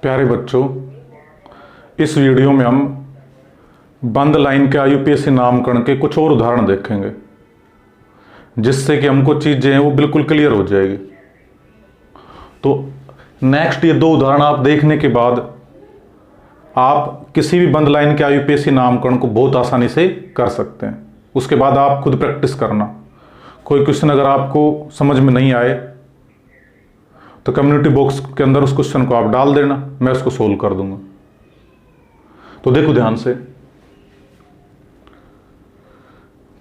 प्यारे बच्चों, इस वीडियो में हम बंद लाइन के आयुपीएसी नामकरण के कुछ और उदाहरण देखेंगे, जिससे कि हमको चीज़ें हैं वो बिल्कुल क्लियर हो जाएगी। तो नेक्स्ट ये दो उदाहरण आप देखने के बाद आप किसी भी बंद लाइन के आयुपीएसी नामकरण को बहुत आसानी से कर सकते हैं। उसके बाद आप खुद प्रैक्टिस करना। कोई क्वेश्चन अगर आपको समझ में नहीं आए तो कम्युनिटी बॉक्स के अंदर उस क्वेश्चन को आप डाल देना, मैं उसको सोल्व कर दूंगा। तो देखो ध्यान से,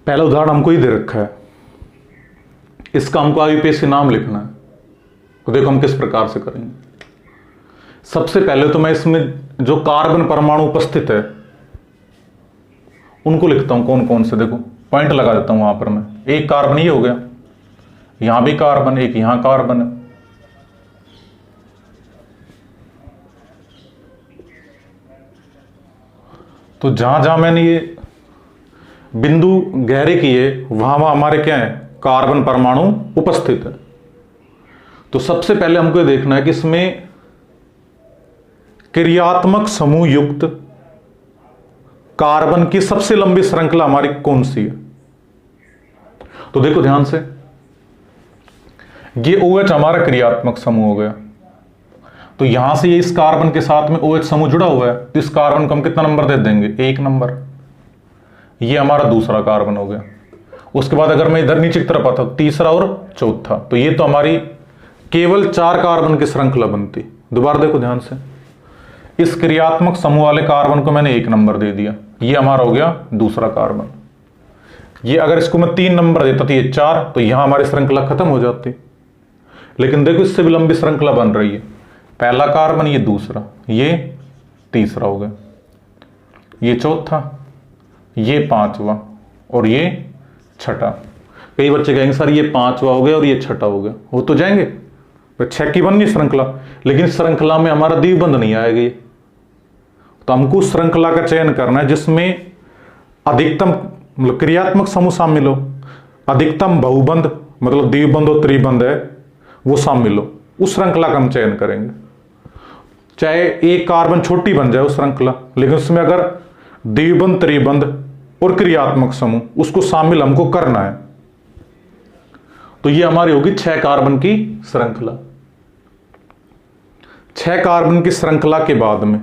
पहला उदाहरण हमको ही दे रखा है, इसका हमको आयुपीएसी नाम लिखना है। तो देखो हम किस प्रकार से करेंगे। सबसे पहले तो मैं इसमें जो कार्बन परमाणु उपस्थित है उनको लिखता हूं, कौन कौन से। देखो पॉइंट लगा देता हूं वहां पर मैं। एक कार्बन ये हो गया, यहां भी कार्बन, एक यहां कार्बन है। तो जहां जहां मैंने ये बिंदु गहरे किए वहां वहां हमारे क्या है, कार्बन परमाणु उपस्थित है। तो सबसे पहले हमको ये देखना है कि इसमें क्रियात्मक समूह युक्त कार्बन की सबसे लंबी श्रृंखला हमारी कौन सी है। तो देखो ध्यान से, ये OH हमारा क्रियात्मक समूह हो गया। तो यहां से ये इस कार्बन के साथ में OH समूह जुड़ा हुआ है, तो इस कार्बन को हम कितना नंबर दे देंगे, 1 नंबर। ये हमारा दूसरा कार्बन हो गया। उसके बाद अगर मैं इधर नीचे की तरफ आता तीसरा और चौथा, तो ये तो हमारी केवल 4 कार्बन की श्रृंखला बनती। दोबारा देखो ध्यान से, इस क्रियात्मक समूह वाले कार्बन को मैंने 1 नंबर दे दिया, ये हमारा हो गया दूसरा कार्बन। ये अगर इसको मैं 3 नंबर देता तो ये 4, तो यहां हमारी श्रृंखला खत्म हो जाती। लेकिन देखो इससे भी लंबी श्रृंखला बन रही है। पहला कार्बन, ये दूसरा, ये तीसरा हो गया, ये चौथा, ये 5वां और ये छठा। कई बच्चे कहेंगे सर ये 5वां हो गया और ये छठा हो गया, हो तो जाएंगे, तो 6 की बन गई श्रृंखला, लेकिन श्रृंखला में हमारा द्विबंध नहीं आएगा। तो हमको श्रृंखला का चयन करना है जिसमें अधिकतम मतलब क्रियात्मक समूह शामिल हो, अधिकतम बहुबंध मतलब द्विबंध और त्रिबंध है वो शामिल हो, उस श्रृंखला का हम चयन करेंगे। चाहे एक कार्बन छोटी बन जाए उस श्रृंखला, लेकिन उसमें अगर द्विबंध, त्रिबंध और क्रियात्मक समूह उसको शामिल हमको करना है। तो ये हमारी होगी 6 कार्बन की श्रृंखला। 6 कार्बन की श्रृंखला के बाद में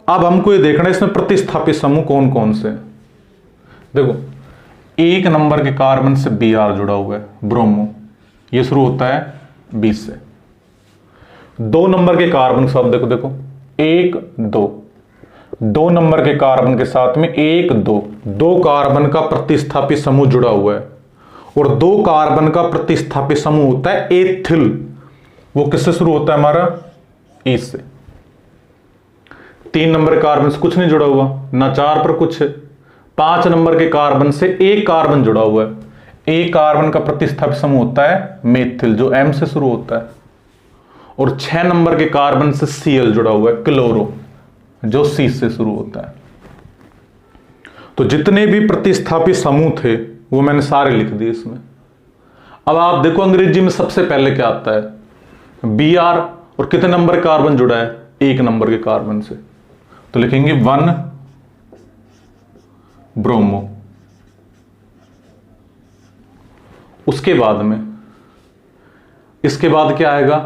अब हमको ये देखना है इसमें प्रतिस्थापित समूह कौन कौन से हैं। देखो 1 नंबर के कार्बन से Br जुड़ा हुआ है, ब्रोमो, ये शुरू होता है 20 से। 2 नंबर के कार्बन सब देखो देखो 1 2, 2 नंबर के कार्बन के साथ में 1 2, 2 कार्बन का प्रतिस्थापित समूह जुड़ा हुआ है। और 2 कार्बन का प्रतिस्थापित समूह होता है एथिल, वो किससे शुरू होता है हमारा, इस से। 3 नंबर कार्बन से कुछ नहीं जुड़ा हुआ, ना 4 पर कुछ है। 5 नंबर के कार्बन से एक कार्बन जुड़ा हुआ है, एक कार्बन का प्रतिस्थापित समूह होता है मेथिल, जो M से शुरू होता है। और 6 नंबर के कार्बन से Cl जुड़ा हुआ है, क्लोरो, जो C से शुरू होता है। तो जितने भी प्रतिस्थापित समूह थे वो मैंने सारे लिख दिए इसमें। अब आप देखो अंग्रेजी में सबसे पहले क्या आता है, Br, और कितने नंबर कार्बन जुड़ा है, 1 नंबर के कार्बन से, तो लिखेंगे 1 ब्रोमो। उसके बाद में इसके बाद क्या आएगा,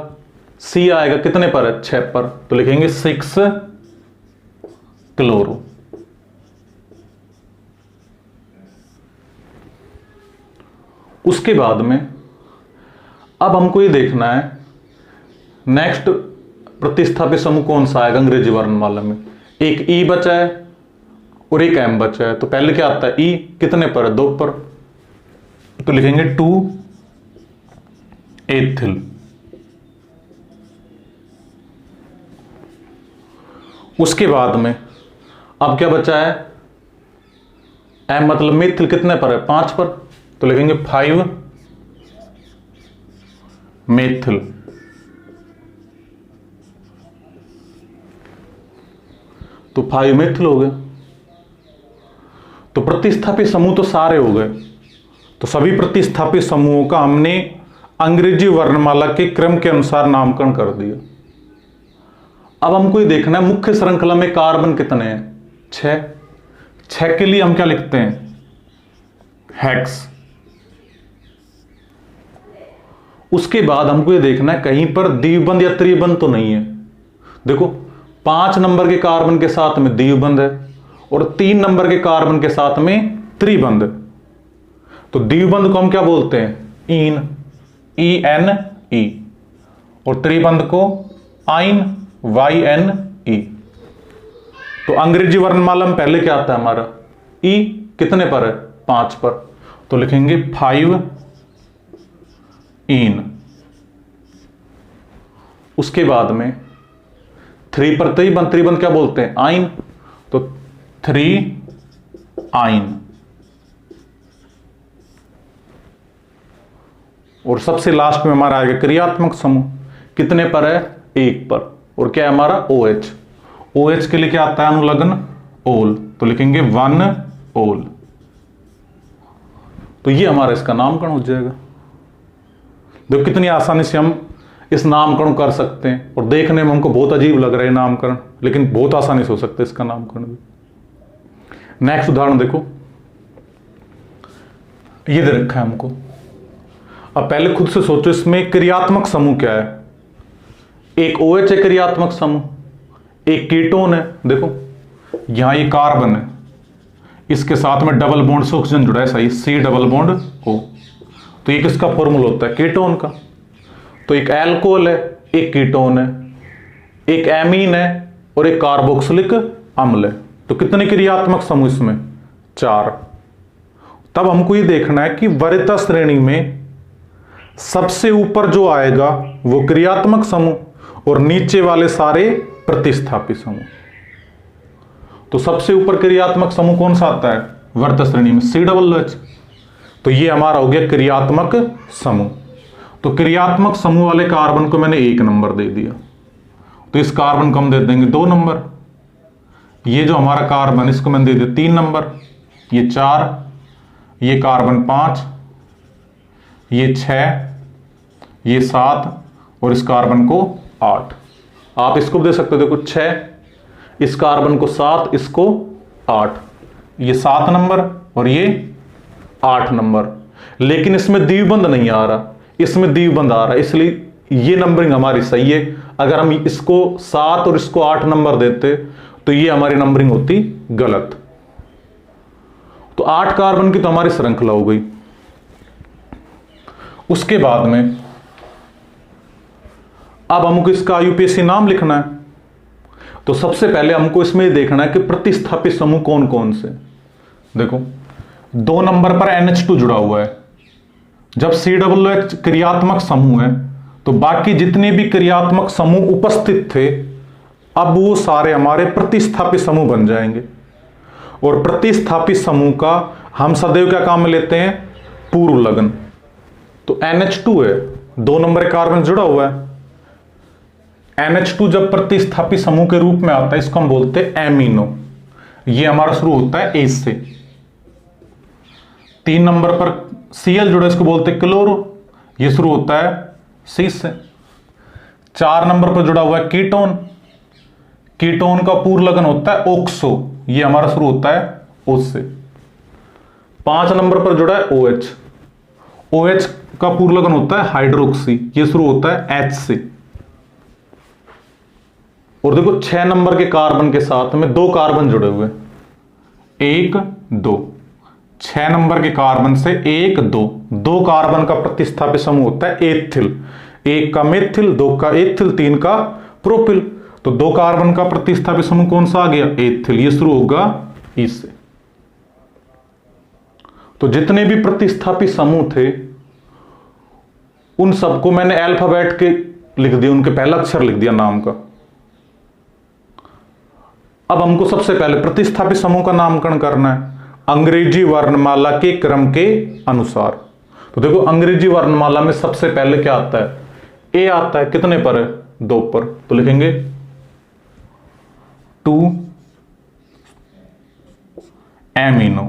C आएगा, कितने पर है, 6 पर, तो लिखेंगे 6 क्लोरो। उसके बाद में अब हमको ये देखना है नेक्स्ट प्रतिस्थापित समूह कौन सा आएगा अंग्रेजी वर्णमाला में। एक E बचा है और एक M बचा है, तो पहले क्या आता है, E कितने पर है, 2 पर, तो लिखेंगे 2 एथिल। उसके बाद में अब क्या बचा है, M मतलब मेथिल कितने पर है, 5 पर, तो लिखेंगे 5 मेथिल। तो 5 मेथिल हो गया। तो प्रतिस्थापित समूह तो सारे हो गए। तो सभी प्रतिस्थापित समूहों का हमने अंग्रेजी वर्णमाला के क्रम के अनुसार नामकरण कर दिया। अब हमको ये देखना है मुख्य श्रृंखला में कार्बन कितने हैं, 6। 6 के लिए हम क्या लिखते हैं, हेक्स। उसके बाद हमको ये देखना है कहीं पर द्विबंध या त्रिबंध तो नहीं है। देखो 5 नंबर के कार्बन के साथ में द्विबंध है और 3 नंबर के कार्बन के साथ में त्रिबंध। तो द्विबंध को हम क्या बोलते हैं, ईन, ENE, और त्रिबंध को आइन, YNE। तो अंग्रेजी वर्णमाला में पहले क्या आता है हमारा, ई कितने पर है, 5 पर, तो लिखेंगे 5 इन। उसके बाद में 3 पर त्रिबंध, त्रिबंध क्या बोलते हैं, आइन, तो 3 आइन। और सबसे लास्ट में हमारा आएगा क्रियात्मक समूह, कितने पर है, 1 पर, और क्या है हमारा, OH। OH के लिए क्या आता है, अनुलग्न ओल, तो लिखेंगे 1 ओल। तो ये हमारा इसका नामकरण हो जाएगा। देखो कितनी आसानी से हम इस नामकरण कर सकते हैं, और देखने में हमको बहुत अजीब लग रहा है नामकरण, लेकिन बहुत आसानी से हो सकता है इसका नामकरण भी। नेक्स्ट उदाहरण देखो, ये दे रखा है हमको। अब पहले खुद से सोचो इसमें क्रियात्मक समूह क्या है। एक OH है क्रियात्मक समूह, एक कीटोन है। देखो यहां ये कार्बन है, इसके साथ में डबल बॉन्ड से ऑक्सीजन जुड़ा है, सही, C डबल बॉन्ड O। तो ये किसका फॉर्मूला होता है, कीटोन का। तो एक एल्कोहल है, एक कीटोन है, एक एमीन है और एक कार्बोक्सिलिक अम्ल है। तो कितने क्रियात्मक समूह इसमें, 4। तब हमको ये देखना है कि वरीयता श्रेणी में सबसे ऊपर जो आएगा वो क्रियात्मक समूह और नीचे वाले सारे प्रतिस्थापी समूह। तो सबसे ऊपर क्रियात्मक समूह कौन सा आता है वरीयता श्रेणी में, COOH। तो ये हमारा हो गया क्रियात्मक समूह। तो क्रियात्मक समूह वाले कार्बन को मैंने 1 नंबर दे दिया, तो इस कार्बन को हम दे देंगे 2 नंबर। ये जो हमारा कार्बन इसको मैंने दे दिया 3 नंबर, ये 4, ये कार्बन 5, ये 6, ये 7 और इस कार्बन को 8। आप इसको दे सकते हो, देखो 6, इस कार्बन को 7, इसको 8, ये 7 नंबर और ये 8 नंबर। लेकिन इसमें द्विबंध नहीं आ रहा, इसमें द्विबंध आ रहा है, इसलिए ये नंबरिंग हमारी सही है। अगर हम इसको 7 और इसको 8 नंबर देते तो ये हमारी नंबरिंग होती गलत। तो 8 कार्बन की तो हमारी श्रृंखला हो गई। उसके बाद में अब हमको इसका IUPAC नाम लिखना है। तो सबसे पहले हमको इसमें देखना है कि प्रतिस्थापित समूह कौन कौन से। देखो 2 नंबर पर NH2 जुड़ा हुआ है। जब COOH क्रियात्मक समूह है तो बाकी जितने भी क्रियात्मक समूह उपस्थित थे अब वो सारे हमारे प्रतिस्थापित समूह बन जाएंगे। और प्रतिस्थापित समूह का हम सदैव क्या काम में लेते हैं, पूर्व लग्न। तो NH2 है, 2 नंबर कार्बन जुड़ा हुआ है। NH2 जब प्रतिस्थापित समूह के रूप में आता है इसको हम बोलते हैं एमिनो। ये हमारा शुरू होता है A से। 3 नंबर पर Cl जुड़ा, इसको बोलते हैं क्लोरो, ये शुरू होता है C से। 4 नंबर पर जुड़ा हुआ है कीटोन, कीटोन का पूर्व लग्न होता है ऑक्सो, ये हमारा शुरू होता है O से। 5 नंबर पर जुड़ा है OH, OH का पूर्व लग्न होता है हाइड्रोक्सी, ये शुरू होता है H से। और देखो 6 नंबर के कार्बन के साथ में 2 कार्बन जुड़े हुए, 1 2, 6 नंबर के कार्बन से 1 2, 2 कार्बन का प्रतिस्थापित समूह होता है एथिल। 1 का मेथिल, 2 का एथिल, 3 का प्रोपिल। तो 2 कार्बन का प्रतिस्थापित समूह कौन सा आ गया, एथिल, ये शुरू होगा ई से। तो जितने भी प्रतिस्थापित समूह थे उन सबको मैंने अल्फाबेट के लिख दिया, उनके पहला अक्षर लिख दिया नाम का। अब हमको सबसे पहले प्रतिस्थापित समूह का नामकरण करना है अंग्रेजी वर्णमाला के क्रम के अनुसार। तो देखो अंग्रेजी वर्णमाला में सबसे पहले क्या आता है, ए आता है, कितने पर है, 2 पर, तो लिखेंगे 2 एमिनो।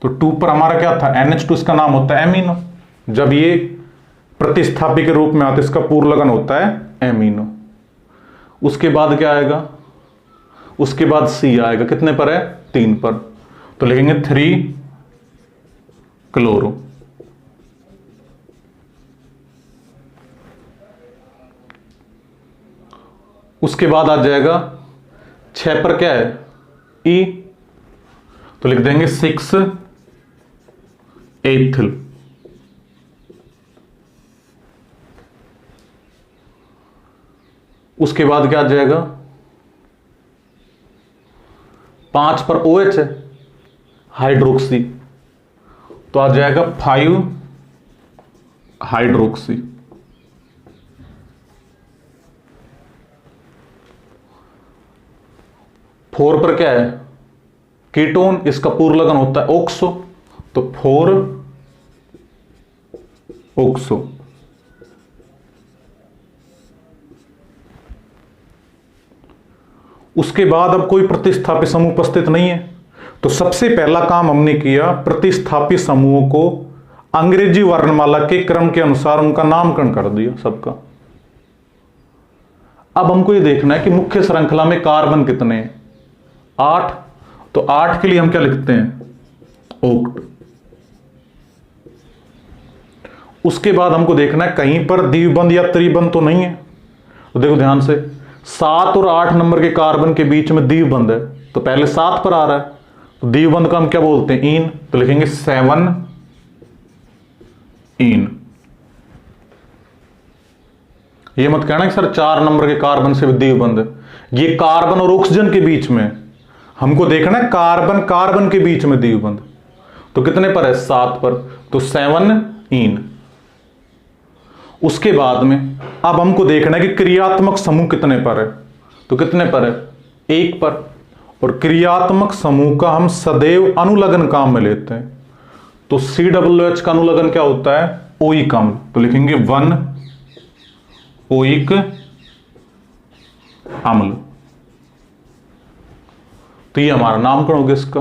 तो 2 पर हमारा क्या था, NH2, इसका नाम होता है एमिनो। जब ये प्रतिस्थापी के रूप में आते, इसका पूर्ण लगन होता है एमिनो। उसके बाद क्या आएगा, उसके बाद सी आएगा, कितने पर है, 3 पर, तो लिखेंगे 3 क्लोरो। उसके बाद आ जाएगा 6 पर क्या है, ई, तो लिख देंगे 6 एथिल। उसके बाद क्या आ जाएगा, 5 पर OH है, हाइड्रोक्सी, तो आ जाएगा 5 हाइड्रोक्सी। फोर पर क्या है, कीटोन, इसका पूर्ण लगन होता है ऑक्सो, तो 4 ऑक्सो। उसके बाद अब कोई प्रतिस्थापी समूह उपस्थित नहीं है, तो सबसे पहला काम हमने किया, प्रतिस्थापी समूहों को अंग्रेजी वर्णमाला के क्रम के अनुसार उनका नामकरण कर दिया सबका। अब हमको ये देखना है कि मुख्य श्रृंखला में कार्बन कितने हैं, 8, तो 8 के लिए हम क्या लिखते हैं, ओक्ट। उसके बाद हमको देखना है कहीं पर द्विबंध या त्रिबंध तो नहीं है, तो देखो ध्यान से, 7 और 8 नंबर के कार्बन के बीच में द्विबंध है, तो पहले 7 पर आ रहा है, तो द्विबंध का हम क्या बोलते हैं, इन, तो लिखेंगे 7 इन। ये मत कहना कि सर 4 नंबर के कार्बन से द्विबंध है, ये कार्बन और ऑक्सीजन के बीच में, हमको देखना है कार्बन कार्बन के बीच में द्विबंध, तो कितने पर है, 7 पर, तो 7 इन। उसके बाद में अब हमको देखना है कि क्रियात्मक समूह कितने पर है, तो कितने पर है, 1 पर, और क्रियात्मक समूह का हम सदैव अनुलग्न काम में लेते हैं, तो COOH का अनुलग्न क्या होता है, ओइक अम्ल, तो लिखेंगे 1 ओइक अम्ल। तो ये हमारा नामकरण हो गया इसका,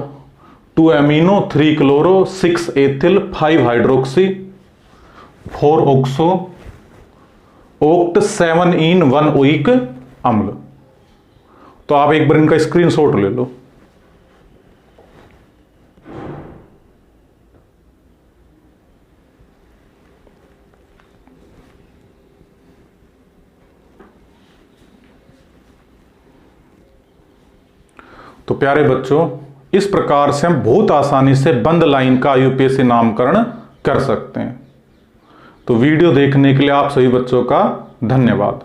2 amino 3 chloro 6 ethyl 5 hydroxy 4 oxo oct 7 इन 1 ओइक अम्ल। तो आप एक बार इनका स्क्रीनशॉट ले लो। तो प्यारे बच्चों, इस प्रकार से हम बहुत आसानी से बंद लाइन का IUPAC नामकरण कर सकते हैं। तो वीडियो देखने के लिए आप सभी बच्चों का धन्यवाद।